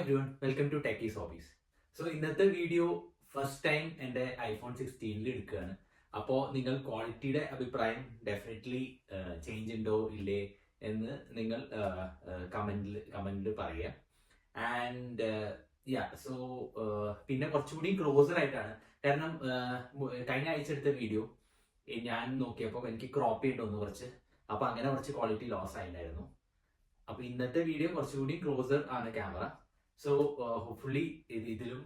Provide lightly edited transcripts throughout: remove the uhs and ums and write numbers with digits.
Everyone, welcome to Techies Hobbies. So ഇന്നത്തെ video first time എൻ്റെ iPhone 16 എടുക്കുകയാണ്. അപ്പോൾ നിങ്ങൾ ക്വാളിറ്റിയുടെ അഭിപ്രായം ഡെഫിനറ്റ്ലി ചേഞ്ച് ഉണ്ടോ ഇല്ലേ എന്ന് നിങ്ങൾ കമൻറ്റിൽ പറയുക. ആൻഡ് സോ പിന്നെ കുറച്ചുകൂടി ക്ലോസർ ആയിട്ടാണ്, കാരണം കഴിഞ്ഞ ആഴ്ച എടുത്ത വീഡിയോ ഞാൻ നോക്കിയപ്പോൾ എനിക്ക് ക്രോപ്പ് ചെയ്യേണ്ടി കുറച്ച്, അപ്പോൾ അങ്ങനെ കുറച്ച് ക്വാളിറ്റി ലോസ് ആയിട്ടുണ്ടായിരുന്നു. അപ്പോൾ ഇന്നത്തെ വീഡിയോ കുറച്ചുകൂടി ക്ലോസർ ആണ് ക്യാമറ. സോ ഹോപ്പ്ഫുള്ളി ഇതിലും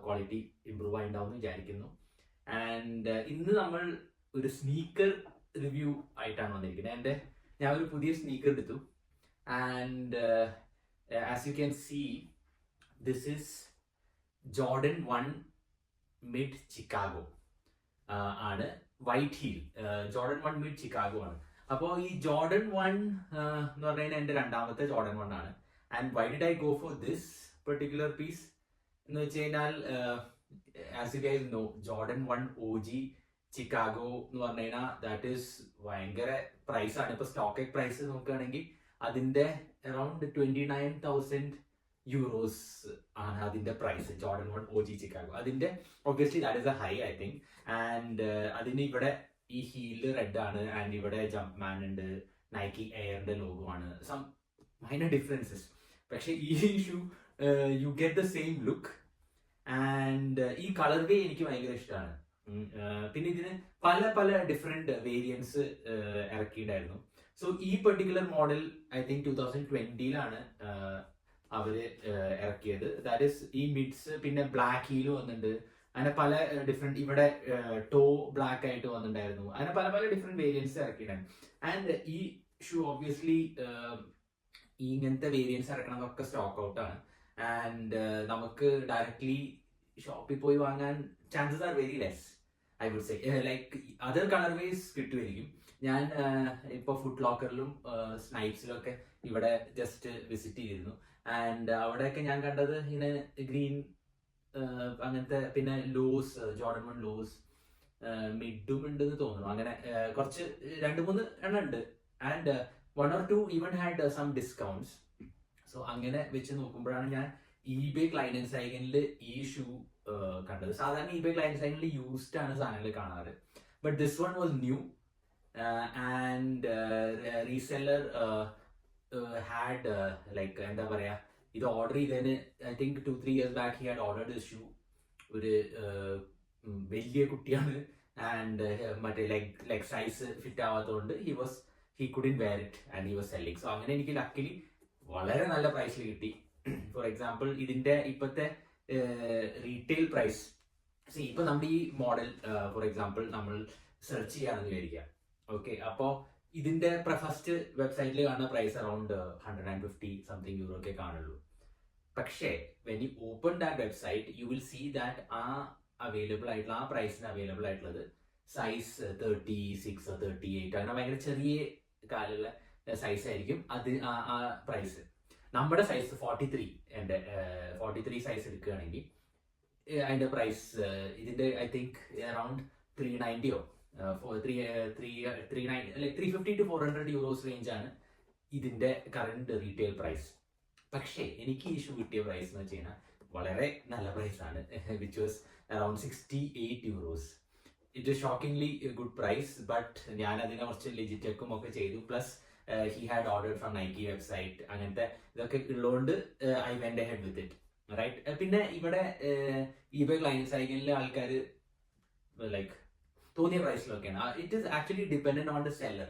ക്വാളിറ്റി ഇമ്പ്രൂവ് ആയിട്ടുണ്ടാവും എന്ന് വിചാരിക്കുന്നു. ആൻഡ് ഇന്ന് നമ്മൾ ഒരു സ്നീക്കർ റിവ്യൂ ആയിട്ടാണ് വന്നിരിക്കുന്നത്. ഞാൻ ഒരു പുതിയ സ്നീക്കർ എടുത്തു. And as you can see, this is Jordan 1 mid Chicago ആണ്. White heel Jordan 1 mid Chicago ആണ്. അപ്പോൾ ഈ ജോർഡൻ 1 എന്ന് പറഞ്ഞു കഴിഞ്ഞാൽ എൻ്റെ രണ്ടാമത്തെ ജോർഡൻ 1 ആണ്. And why did I go for this particular piece എന്ന് വെച്ച് കഴിഞ്ഞാൽ, as you guys know, Jordan 1 OG Chicago എന്ന് പറഞ്ഞു കഴിഞ്ഞാൽ ദാറ്റ് ഈസ് ഭയങ്കര പ്രൈസാണ്. ഇപ്പോൾ സ്റ്റോക്ക് പ്രൈസ് നോക്കുകയാണെങ്കിൽ അതിൻ്റെ അറൌണ്ട് 29,000 യൂറോസ് ആണ് അതിൻ്റെ പ്രൈസ്. ജോർഡൻ 1 OG ചിക്കാഗോ, അതിൻ്റെ obviously that is A high I think. And അതിന് ഇവിടെ ഈ ഹീല് റെഡ് ആണ്, ആൻഡ് ഇവിടെ ജംപ് മാൻ ഉണ്ട്, നൈക്കി എയറിന്റെ ലോഗോ ആണ്. സം മൈനർ ഡിഫറൻസസ്, പക്ഷെ ഈ shoe you get the same look. And ഈ കളർ വേ എനിക്ക് ഭയങ്കര ഇഷ്ടമാണ്. പിന്നെ ഇതിന് പല പല ഡിഫറെന്റ് വേരിയൻസ് ഇറക്കിയിട്ടുണ്ടായിരുന്നു. സോ ഈ പെർട്ടിക്കുലർ മോഡൽ ഐ തിങ്ക് 2020 അവര് ഇറക്കിയത്. ദാറ്റ് ഈസ് ഈ മിഡ്സ്, പിന്നെ ബ്ലാക്ക് ഹീല് വന്നിട്ടുണ്ട്, അങ്ങനെ പല ഡിഫറെന്റ്, ഇവിടെ ടോ ബ്ലാക്ക് ആയിട്ട് വന്നിട്ടുണ്ടായിരുന്നു, അങ്ങനെ പല പല ഡിഫറെന്റ് വേരിയൻസ് ഇറക്കിയിട്ടുണ്ടായിരുന്നു. ആൻഡ് ഈ ഷൂ ഒബ്വിയസ്ലി ഇങ്ങനത്തെ വേരിയൻസ് ഇറക്കണതൊക്കെ സ്റ്റോക്ക് ഔട്ട് ആണ്. ആൻഡ് നമുക്ക് ഡയറക്ട്ലി ഷോപ്പിൽ പോയി വാങ്ങാൻ chances are very less, I would say. Like other colourways കിട്ടുമായിരിക്കും. ഞാൻ ഇപ്പോൾ ഫുഡ് ലോക്കറിലും സ്നൈപ്സിലും ഒക്കെ ഇവിടെ ജസ്റ്റ് വിസിറ്റ് ചെയ്തിരുന്നു. ആൻഡ് അവിടെയൊക്കെ ഞാൻ കണ്ടത് ഇങ്ങനെ ഗ്രീൻ അങ്ങനത്തെ, പിന്നെ ലോസ്, ജോർഡൻ 1 ലോസ് മിഡും ഉണ്ടെന്ന് തോന്നുന്നു. അങ്ങനെ കുറച്ച് 2-3 എണ്ണം ഉണ്ട്. And 1 or 2 even had some discounts. So അങ്ങനെ വെച്ച് നോക്കുമ്പോഴാണ് ഞാൻ eBay ക്ലൈന്റ് ആൻഡ് സൈഗനിൽ ഈ ഷൂ കണ്ടത്. സാധാരണ eBay ക്ലൈന്റ് സൈഗനിൽ യൂസ്ഡ് ആണ് സാധനങ്ങൾ കാണാറ്, but this one was new. And reseller had like എന്താ പറയാ, ഇത് ഓർഡർ ചെയ്തതിന് I think 2-3 years back he had ordered this shoe. ഒരു വലിയ കുട്ടിയാണ്, ആൻഡ് മറ്റേ ലെഗ് സൈസ് ഫിറ്റ് ആവാത്തതുകൊണ്ട് he couldn't wear it and he was selling. So അങ്ങനെ എനിക്ക് ലക്കിലി വളരെ നല്ല പ്രൈസിൽ കിട്ടി. ഫോർ എക്സാമ്പിൾ ഇതിന്റെ ഇപ്പോഴത്തെ റീറ്റെയിൽ പ്രൈസ്, ഇപ്പൊ നമ്മുടെ ഈ മോഡൽ ഫോർ എക്സാമ്പിൾ നമ്മൾ സെർച്ച് ചെയ്യാണെന്ന് വിചാരിക്കാം. ഓക്കെ, അപ്പോൾ ഇതിന്റെ ഫസ്റ്റ് വെബ്സൈറ്റിൽ കാണുന്ന പ്രൈസ് അറൌണ്ട് 150 സംതിങ് യൂറോ ഒക്കെ കാണുള്ളൂ. പക്ഷേ when you open that website you will see that available ആയിട്ടുള്ള ആ പ്രൈസിന് അവൈലബിൾ ആയിട്ടുള്ളത് സൈസ് 36 or 38, അങ്ങനെ ഭയങ്കര ചെറിയ കാലുള്ള സൈസ് ആയിരിക്കും അത് ആ പ്രൈസ്. നമ്മുടെ സൈസ് 43, എൻ്റെ 43 സൈസ് എടുക്കുകയാണെങ്കിൽ അതിന്റെ പ്രൈസ് ഇതിന്റെ I think around 390 350 to 400 euros range ആണ് ഇതിന്റെ കറണ്ട് റീറ്റെയിൽ പ്രൈസ്. പക്ഷേ എനിക്ക് ഈ ഷൂ കിട്ടിയ പ്രൈസ് എന്ന് വെച്ച് കഴിഞ്ഞാൽ വളരെ നല്ല പ്രൈസ് ആണ്, which was around 68 euros. It is shockingly good price. But ഞാൻ അതിനെ കുറച്ച് ലെജിറ്റെക്കും ഒക്കെ ചെയ്തു. Plus he had order from Nike website, അങ്ങനത്തെ ഇതൊക്കെ ഉള്ളതുകൊണ്ട് I went ahead with it, right. പിന്നെ ഇവിടെ eBay ക്ലൈന്റ് സൈഗനിലെ ആൾക്കാർ ലൈക്ക് തോന്നിയ പ്രൈസിലൊക്കെയാണ്. It is actually dependent on the seller.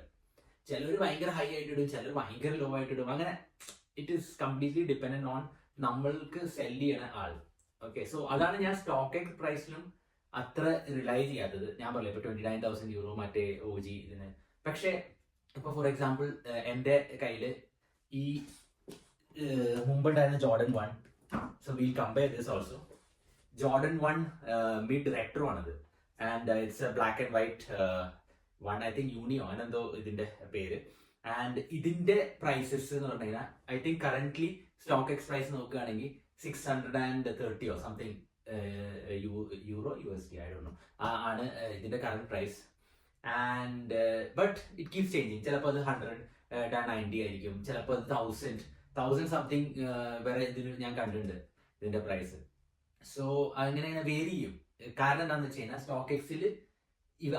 ചിലർ ഭയങ്കര ഹൈ ആയിട്ട് ഇടും, ചിലർ ഭയങ്കര ലോ ആയിട്ട് ഇടും. അങ്ങനെ it is completely dependent on നമ്മൾക്ക് സെല് ചെയ്യണ ആൾ. ഓക്കെ, സോ അതാണ് ഞാൻ സ്റ്റോക്ക് പ്രൈസിലും അത്ര റിലൈ ചെയ്യാത്തത്. ഞാൻ പറയില്ല ഇപ്പൊ 29,000 യൂറോ മറ്റേ OG ഇതിന്. പക്ഷെ ഇപ്പൊ ഫോർ എക്സാമ്പിൾ എൻ്റെ കയ്യില് ഈ മുമ്പുണ്ടായിരുന്ന Jordan 1, so will compare this also. Jordan 1 mid retro ആണത്. And it's a black and white 1, I think യൂണിയോ അങ്ങനെന്തോ ഇതിന്റെ പേര്. ആൻഡ് ഇതിന്റെ പ്രൈസസ് എന്ന് പറഞ്ഞു കഴിഞ്ഞാൽ I think currently stock price നോക്കുകയാണെങ്കിൽ 630 or something euro USD I don't know ആണ് ഇതിന്റെ current price. And but it keeps changing. ചിലപ്പോൾ അത് 100 90 ആയിരിക്കും, ചിലപ്പോൾ അത് 1000 1000 സംതിങ് വരെ ഇതിന് ഞാൻ കണ്ടിട്ടുണ്ട് ഇതിന്റെ പ്രൈസ്. സോ അങ്ങനെ വേരി ചെയ്യും. കാരണം എന്താണെന്ന് വെച്ച് കഴിഞ്ഞാൽ സ്റ്റോക്ക് എക്സിൽ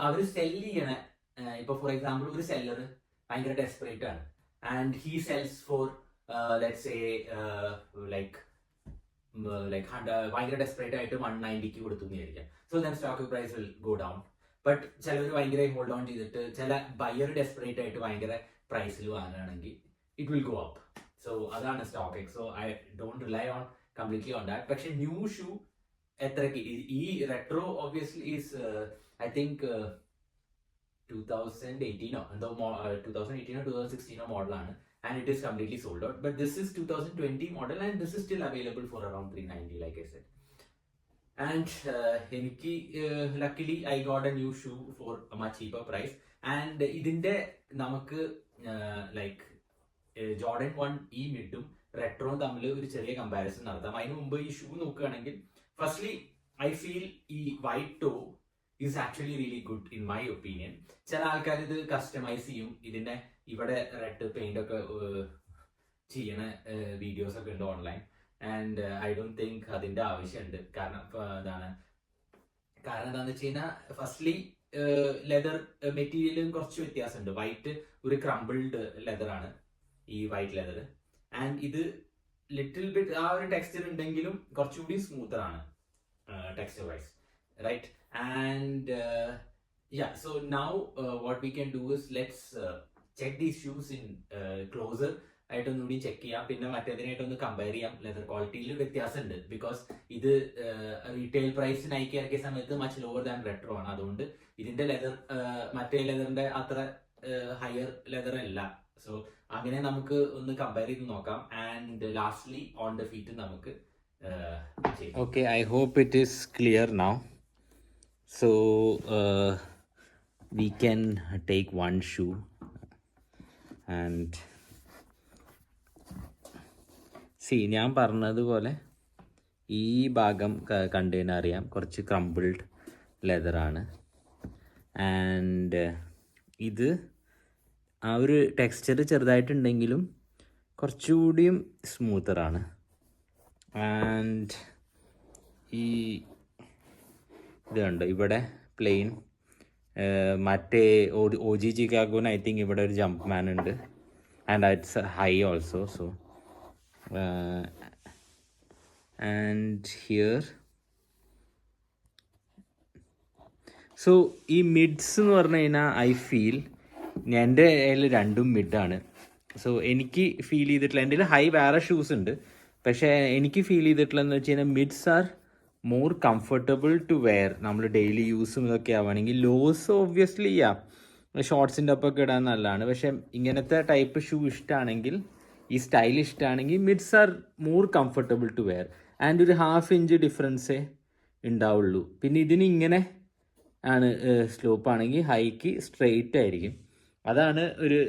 അവർ സെല് ചെയ്യണ ഇപ്പൊ ഫോർ എക്സാമ്പിൾ ഒരു സെല്ലർ ഭയങ്കര ഡെസ്പറേറ്റ് ആണ് and he sells for let's say like ഭയങ്കര ഡെസ്പറേറ്റ് ആയിട്ട് 190 കൊടുത്തു എന്ന് വിചാരിക്കാം. So then stock price will go down. But ചിലവർ ഭയങ്കര ഹോൾഡ് ഓൺ ചെയ്തിട്ട് ചില ബയർ ഡെസ്പറേറ്റ് ആയിട്ട് ഭയങ്കര പ്രൈസിൽ വാങ്ങുകയാണെങ്കിൽ it will go up. So അതാണ് StockX. So I don't rely on completely on that. പക്ഷെ ന്യൂ ഷൂ എത്രയ്ക്ക് ഈ retro obviously is I think 2018 എന്തോ 2018 2016 മോഡലാണ് and it is completely sold out. But this is 2020 model and this is still available for around 390 like I said. And എനിക്ക് luckily I got a new shoe for a much cheaper price. And ഇതിന്റെ നമുക്ക് like Jordan 1 ഈ മിഡും റെട്രോയും തമ്മിൽ ഒരു ചെറിയ comparison നടത്താം. അതിന് മുമ്പ് ഈ ഷൂ നോക്കുകയാണെങ്കിൽ ഫസ്റ്റ്ലി ഐ ഫീൽ ഈ white tau is actually really good in my opinion. ചില ആൾക്കാർ ഇത് കസ്റ്റമൈസ് ചെയ്യും, ഇതിന്റെ ഇവിടെ റെഡ് പെയിന്റ് ഒക്കെ ചെയ്യണ വീഡിയോസ് ഒക്കെ ഉണ്ട് online. And I don't think അതിന്റെ ആവശ്യമുണ്ട്. കാരണം എന്താണെന്ന് വെച്ച് കഴിഞ്ഞാൽ ഫസ്റ്റ്ലി ലെതർ മെറ്റീരിയലും കുറച്ച് വ്യത്യാസമുണ്ട്. വൈറ്റ് ഒരു ക്രംബിൾഡ് ലെതർ ആണ് ഈ വൈറ്റ് ലെതർ. ആൻഡ് ഇത് ലിറ്റിൽ ബിറ്റ് ആ ഒരു ടെക്സ്ചർ ഉണ്ടെങ്കിലും കുറച്ചുകൂടി സ്മൂത്തർ ആണ് texture wise, right? And yeah, so now what we can do is let's check these shoes in closer ആയിട്ടൊന്നുകൂടി ചെക്ക് ചെയ്യാം. പിന്നെ മറ്റേതിനായിട്ടൊന്ന് കമ്പയർ ചെയ്യാം. ലെതർ ക്വാളിറ്റിയിൽ വ്യത്യാസമുണ്ട്. ബിക്കോസ് ഇത് റീറ്റെയിൽ പ്രൈസ് നൈക്കി ഇറക്കിയ സമയത്ത് മച്ച് ലോവർ ദാൻ റെട്രോ ആണ്. അതുകൊണ്ട് ഇതിന്റെ ലെതർ മറ്റേ ലെതറിന്റെ അത്ര ഹയർ ലെതർ അല്ല. സോ അങ്ങനെ നമുക്ക് ഒന്ന് കമ്പയർ ചെയ്ത് നോക്കാം. And lastly on the feet നമുക്ക് ചെയ്യാം. Okay, I hope it is clear now. So we can take one shoe and see, ഞാൻ പറഞ്ഞതുപോലെ ഈ ഭാഗം കണ്ടുകഴിഞ്ഞാൽ അറിയാം കുറച്ച് ക്രംബിൾഡ് ലെതറാണ്. ആൻഡ് ഇത് ആ ഒരു ടെക്സ്ചർ ചെറുതായിട്ടുണ്ടെങ്കിലും കുറച്ചുകൂടിയും സ്മൂത്തറാണ്. ആൻഡ് ഈ ഇത് കണ്ടോ, ഇവിടെ പ്ലെയിൻ. മറ്റേ OG ചിക്കാഗോന് ഐ തിങ്ക് ഇവിടെ ഒരു ജംപ് മാൻ ഉണ്ട് and it's high also. So and here so ഈ മിഡ്സ് എന്ന് പറഞ്ഞു കഴിഞ്ഞാൽ ഐ ഫീൽ എൻ്റെ കയ്യിൽ രണ്ടും മിഡാണ്. സോ എനിക്ക് ഫീൽ ചെയ്തിട്ടുള്ള എൻ്റെ ഹൈ വേറെ ഷൂസ് ഉണ്ട്, പക്ഷേ എനിക്ക് ഫീൽ ചെയ്തിട്ടുള്ളതെന്ന് വെച്ച് കഴിഞ്ഞാൽ mids are more comfortable to wear. നമ്മൾ ഡെയിലി യൂസും ഇതൊക്കെ ആവുകയാണെങ്കിൽ ലോസ് ഒബ്വിയസ്ലി ഷോർട്സിൻ്റെ ഒപ്പൊക്കെ ഇടാൻ നല്ലതാണ്. പക്ഷെ ഇങ്ങനത്തെ ടൈപ്പ് ഷൂ ഇഷ്ടമാണെങ്കിൽ, ഈ സ്റ്റൈൽ ഇഷ്ടമാണെങ്കിൽ mids are more comfortable to wear. And ഒരു 1/2 ഇഞ്ച് ഡിഫറൻസേ ഉണ്ടാവുള്ളൂ. പിന്നെ ഇതിന് ഇങ്ങനെ ആണ് സ്ലോപ്പ് ആണെങ്കിൽ ഹൈക്ക് സ്ട്രെയിറ്റ് ആയിരിക്കും. അതാണ് ഒരു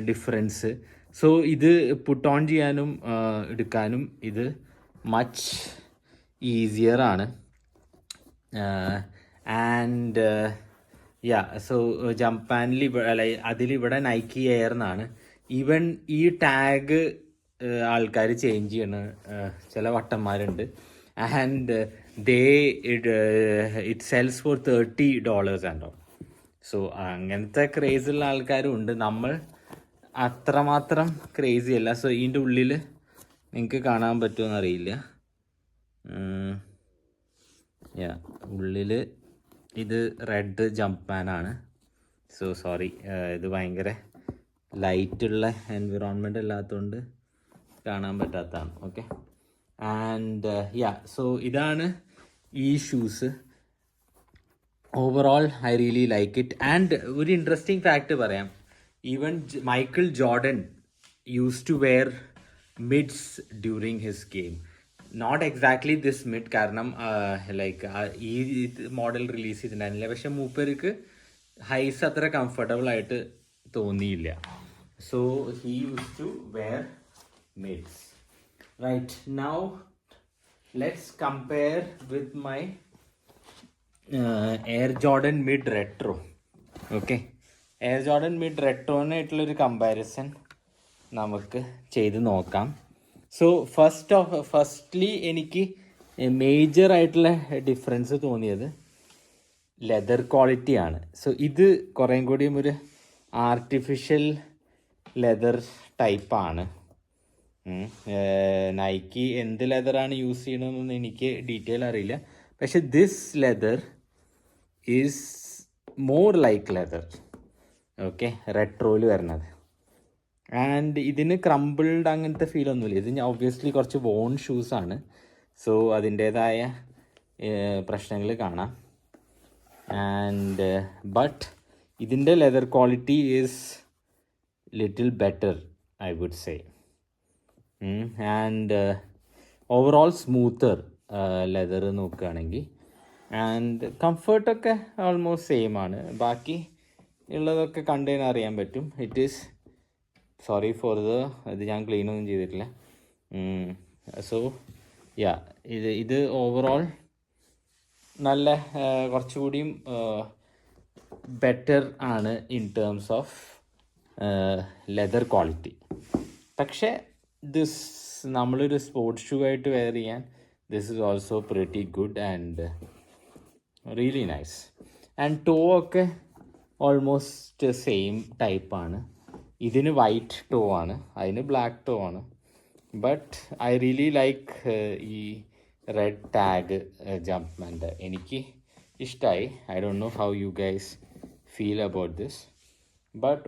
ഡിഫറൻസ്. സോ ഇത് പുട്ട് ഓൺ ചെയ്യാനും എടുക്കാനും ഇത് മച്ച് ഈസിയർ ആണ്. ആൻഡ് സോ ജംപാനിൽ അതിലിവിടെ നൈക്കി എയർ എന്നാണ്. ഈവൻ ഈ ടാഗ് ആൾക്കാർ ചേഞ്ച് ചെയ്യണ ചില വട്ടന്മാരുണ്ട്. ആൻഡ് ഇറ്റ് സെൽസ് ഫോർ $30 ആൻഡോ. സോ അങ്ങനത്തെ ക്രേസുള്ള ആൾക്കാരും ഉണ്ട്. നമ്മൾ അത്രമാത്രം ക്രേസി അല്ല. സോ ഇതിൻ്റെ ഉള്ളിൽ നിങ്ങൾക്ക് കാണാൻ പറ്റുമോ എന്നറിയില്ല. ഉള്ളിൽ ഇത് റെഡ് ജംപ് മാനാണ്. സോ സോറി, ഇത് ഭയങ്കര ലൈറ്റുള്ള എൻവിറോൺമെൻ്റ് അല്ലാത്തതുകൊണ്ട് കാണാൻ പറ്റാത്തതാണ്. ഓക്കെ, ആൻഡ് സോ ഇതാണ് ഈ shoes. Overall I really like it. And ഒരു ഇൻട്രസ്റ്റിംഗ് ഫാക്റ്റ് പറയാം. Even Michael Jordan use to wear mids during his game. Not exactly this mid, കാരണം ലൈക്ക് ഈ മോഡൽ റിലീസ് ചെയ്തിട്ടുണ്ടായിരുന്നില്ല. പക്ഷെ മൂപ്പർക്ക് ഹൈസ് അത്ര കംഫർട്ടബിൾ ആയിട്ട് തോന്നിയില്ല. So he use to wear mids. Right, now let's compare with my Air Jordan mid retro. Okay, Air Jordan mid റെട്രോനായിട്ടുള്ളൊരു comparison നമുക്ക് ചെയ്ത് നോക്കാം. സോ ഫസ്റ്റ്ലി എനിക്ക് മേജർ ആയിട്ടുള്ള ഡിഫറൻസ് തോന്നിയത് ലെതർ ക്വാളിറ്റിയാണ്. സോ ഇത് കുറേം കൂടിയും ഒരു ആർട്ടിഫിഷ്യൽ ലെതർ ടൈപ്പാണ്. നൈക്കി എന്ത് ലെതറാണ് യൂസ് ചെയ്യണമെന്നൊന്നും എനിക്ക് ഡീറ്റെയിൽ അറിയില്ല. പക്ഷെ this leather is more like leather. Okay, റെട്രോയിൽ വരുന്നത്. ആൻഡ് ഇതിന് ക്രംബിൾഡ് അങ്ങനത്തെ ഫീലൊന്നുമില്ല. ഇത് ഒബ്വിയസ്ലി കുറച്ച് വോൺ ഷൂസാണ്. സോ അതിൻ്റേതായ പ്രശ്നങ്ങൾ കാണാം. ആൻഡ് ബട്ട് ഇതിൻ്റെ leather quality is little better I would say. And overall smoother leather നോക്കുകയാണെങ്കിൽ. ആൻഡ് കംഫർട്ടൊക്കെ ഓൾമോസ്റ്റ് സെയിം ആണ്. ബാക്കി ഉള്ളതൊക്കെ കണ്ടു കഴിഞ്ഞാൽ അറിയാൻ പറ്റും. ഇറ്റ് ഈസ് സോറി ഫോർ ഇത് ഞാൻ ക്ലീനൊന്നും ചെയ്തിട്ടില്ല. സോ യാ, ഇത് ഓവറോൾ നല്ല കുറച്ചുകൂടിയും ബെറ്റർ ആണ് in terms of leather quality. പക്ഷേ ദിസ് നമ്മളൊരു സ്പോർട്സ് ഷൂ ആയിട്ട് വെയർ ചെയ്യാൻ this is also pretty good and really nice. And toe ഒക്കെ ഓൾമോസ്റ്റ് സെയിം ടൈപ്പാണ്. ഇതിന് വൈറ്റ് ടോ ആണ്, അതിന് ബ്ലാക്ക് ടോ ആണ്. ബട്ട് ഐ റിയലി ലൈക്ക് ഈ റെഡ് ടാഗ് ജംപ്മാൻ്റെ. എനിക്ക് ഇഷ്ടമായി. I don't know how you guys feel about this. But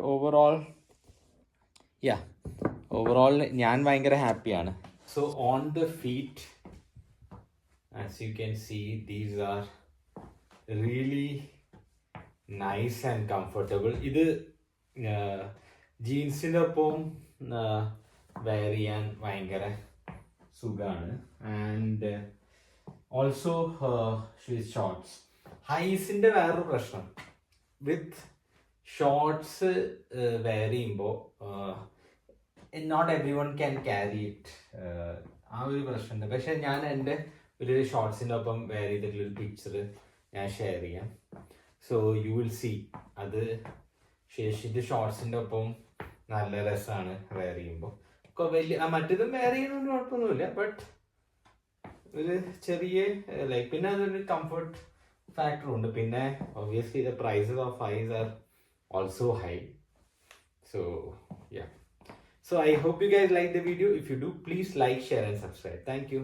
overall ഞാൻ ഭയങ്കര ഹാപ്പിയാണ്. So on the feet as you can see these are really nice and comfortable. ഇത് ജീൻസിൻ്റെ ഒപ്പം വെയർ ചെയ്യാൻ ഭയങ്കര സുഖമാണ്. And also shorts. ഹൈസിൻ്റെ വേറൊരു പ്രശ്നം, വിത്ത് ഷോർട്സ് വെയർ ചെയ്യുമ്പോൾ not everyone can carry it. ആ ഒരു പ്രശ്നമുണ്ട്. പക്ഷെ ഞാൻ എൻ്റെ ഒരു ഷോർട്സിൻ്റെ ഒപ്പം വെയർ ചെയ്തിട്ടുള്ളൊരു പിക്ചർ ഞാൻ ഷെയർ ചെയ്യാം. So you will see. അത് ശേഷിൻ്റെ ഷോർട്സിൻ്റെ ഒപ്പം നല്ല രസമാണ് വെയർ ചെയ്യുമ്പോൾ. വലിയ മറ്റേതും വെയർ ചെയ്യുന്നതുകൊണ്ട് കുഴപ്പമൊന്നുമില്ല. ബട്ട് ഒരു ചെറിയ ലൈക്ക് പിന്നെ അതൊരു കംഫർട്ട് ഫാക്ടറും ഉണ്ട്. പിന്നെ obviously the prices of highs are also high. So yeah, so I hope you guys like the video. If you do, please like, share and subscribe. Thank you.